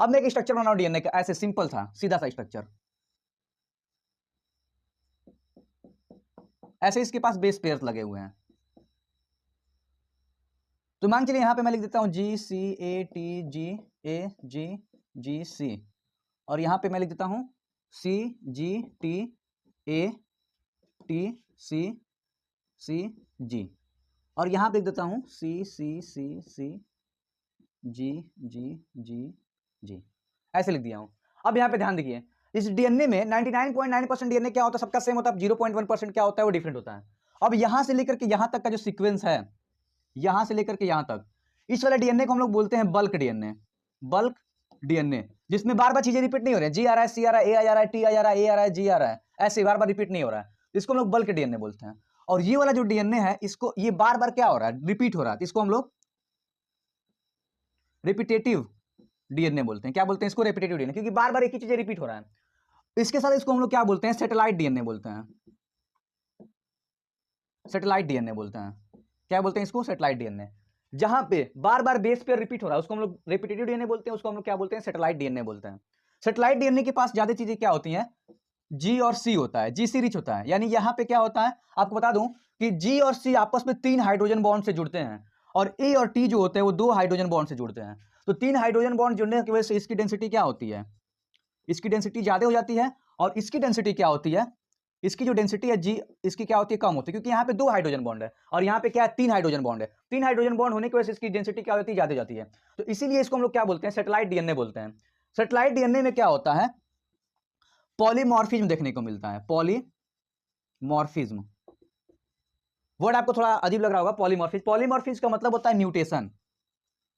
अब मैं एक स्ट्रक्चर बनाऊं डीएनए का, ऐसे सिंपल था सीधा सा स्ट्रक्चर, ऐसे इसके पास बेस पेयर लगे हुए हैं। तो मान चलिए यहां पे मैं लिख देता हूं GCATGAGGC, और यहां पे मैं लिख देता हूं CGTATCCG, और यहां पे लिख देता हूं CCCCGGGG, ऐसे लिख दिया हूं। अब यहां पे ध्यान देखिए, इस डीएनए में 99.9% डीएनए क्या होता है, सबका सेम होता है, 0.1% क्या होता है, वो डिफरेंट होता है। अब यहां से लेकर के यहां तक का जो सीक्वेंस है, यहां से लेकर के यहां तक, इस वाले डीएनए को हम लोग बोलते हैं बल्क डीएनए, बल्क डीएनए, जिसमें बार बार चीजें रिपीट नहीं हो रही है, जी आ रहा है, सी आ रहा है, ए आ रहा है, टी आ रहा है, ए आ रहा है, जी आ रहा है, ऐसे बार बार रिपीट नहीं हो रहा है, इसको हम लोग बल्क डीएनए बोलते हैं। और ये वाला जो डीएनए है, इसको ये बार बार क्या हो रहा है, रिपीट हो रहा है, तो इसको हम लोग रिपीटेटिव डीएनए बोलते हैं। क्या बोलते हैं इसको, रिपीटेटिव डीएनए, क्योंकि बार बार एक ही चीजें रिपीट हो रहा है। इसके साथ इसको हम लोग क्या बोलते हैं, सैटेलाइट डीएनए बोलते हैं, सैटेलाइट डीएनए बोलते हैं। क्या बोलते हैं इसको, सैटेलाइट डीएनए, जहां पे बार बार बेस पेयर रिपीट हो रहा है, उसको हम लोग रिपीटेटिव डीएनए बोलते हैं, उसको हम लोग क्या बोलते हैं, सैटेलाइट डीएनए बोलते हैं। सैटेलाइट डीएनए के पास ज्यादा चीजें क्या होती हैं, जी और सी होता है, जी सी रिच होता है, यानी यहां पे क्या होता है, आपको बता दूं कि जी और सी आपस में 3 हाइड्रोजन बॉन्ड से जुड़ते हैं, और ए और टी जो होते हैं वो 2 हाइड्रोजन बॉन्ड से जुड़ते हैं। तो 3 हाइड्रोजन बॉन्ड जुड़ने की वजह से इसकी डेंसिटी क्या होती है, इसकी डेंसिटी ज्यादा हो जाती है, और इसकी डेंसिटी क्या होती है, इसकी जो डेंसिटी है जी, इसकी क्या होती है, कम होती है, क्योंकि यहाँ पे 2 हाइड्रोजन बॉन्ड है, और यहाँ पे क्या है, 3 हाइड्रोजन बॉन्ड है। 3 हाइड्रोजन बॉन्ड होने की वजह से इसकी डेंसिटी क्या होती है, ज्यादा जाती है। तो इसीलिए इसको हम लोग क्या बोलते हैं, सैटेलाइट डीएनए बोलते हैं। सैटेलाइट डीएनए में क्या होता है, पॉलीमॉर्फिज्म देखने को मिलता है, पॉलीमॉर्फिज्म, वर्ड आपको थोड़ा अजीब लग रहा होगा, पॉलीमॉर्फिज्म, पॉलीमॉर्फिज्म का मतलब होता है म्यूटेशन।